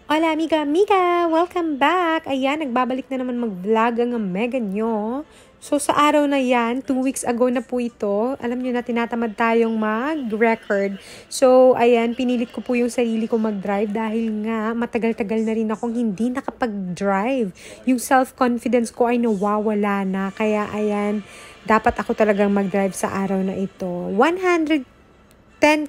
Hola amiga, amiga! Welcome back! Ayan, nagbabalik na naman mag-vlog ang mega nyo. So sa araw na yan, 2 weeks ago na po ito, alam nyo na tinatamad tayong mag-record. So ayan, pinilit ko po yung sarili ko mag-drive dahil nga matagal-tagal na rin akong hindi nakapag-drive. Yung self-confidence ko ay nawawala na. Kaya ayan, dapat ako talagang mag-drive sa araw na ito. 110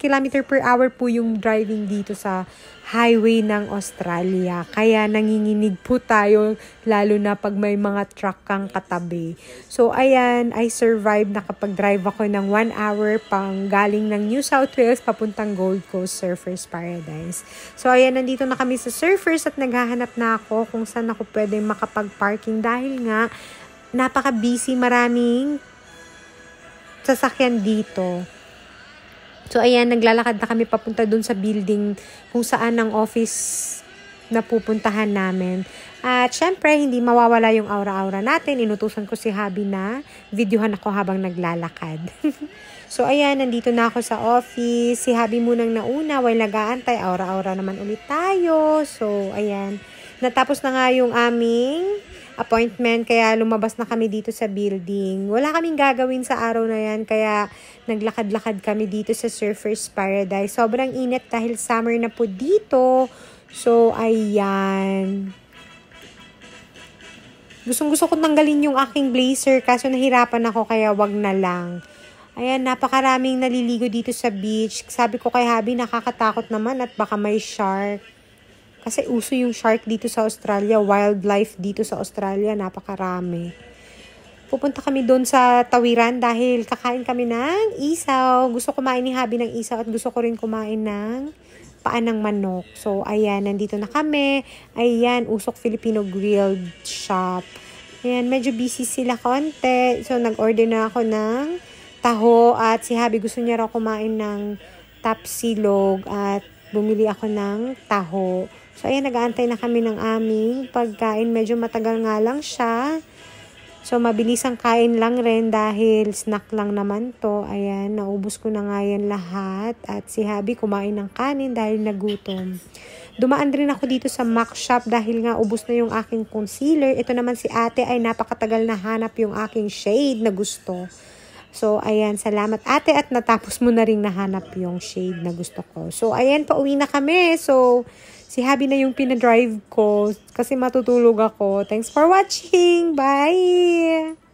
km/h po yung driving dito sa highway ng Australia. Kaya nanginginig po tayo lalo na pag may mga truck kang katabi. So ayan, I survived. Nakapag-drive ako ng 1 hour pang galing ng New South Wales papuntang Gold Coast Surfers Paradise. So ayan, nandito na kami sa Surfers at naghahanap na ako kung saan ako pwede makapag-parking dahil nga napaka-busy, maraming sasakyan dito. So, ayan, naglalakad na kami papunta dun sa building kung saan ang office na pupuntahan namin. At, syempre, hindi mawawala yung aura-aura natin. Inutusan ko si Habi na videohan ako habang naglalakad. So, ayan, nandito na ako sa office. Si Habi munang nauna, while nag-aantay. Aura-aura naman ulit tayo. So, ayan. Natapos na nga yung aming appointment, kaya lumabas na kami dito sa building. Wala kaming gagawin sa araw na yan, kaya naglakad-lakad kami dito sa Surfers Paradise. Sobrang init dahil summer na po dito. So, ayan. Gustong-gusto ko tanggalin yung aking blazer, kaso nahirapan ako, kaya wag na lang. Ayan, napakaraming naliligo dito sa beach. Sabi ko kay Habi, nakakatakot naman at baka may shark. Kasi uso yung shark dito sa Australia, wildlife dito sa Australia, napakarami. Pupunta kami doon sa tawiran dahil kakain kami ng isaw. Gusto kumain ni Habi ng isaw at gusto ko rin kumain ng paan ng manok. So, ayan, nandito na kami. Ayan, Usok Filipino Grilled Shop. Ayan, medyo busy sila konti. So, nag-order na ako ng taho at si Habi gusto niya raw kumain ng tapsilog at bumili ako ng taho. So, ayan, nag-aantay na kami ng aming pagkain. Medyo matagal nga lang siya. So, mabilisang kain lang rin dahil snack lang naman to. Ayan, naubos ko na nga yan lahat. At si Habi kumain ng kanin dahil nagutom. Dumaan rin ako dito sa MAC shop dahil nga ubos na yung aking concealer. Ito naman si ate ay napakatagal na hanap yung aking shade na gusto. So, ayan, salamat ate at natapos mo na rin nahanap yung shade na gusto ko. So, ayan, pauwi na kami. So, si Habi na yung pinadrive ko kasi matutulog ako. Thanks for watching. Bye!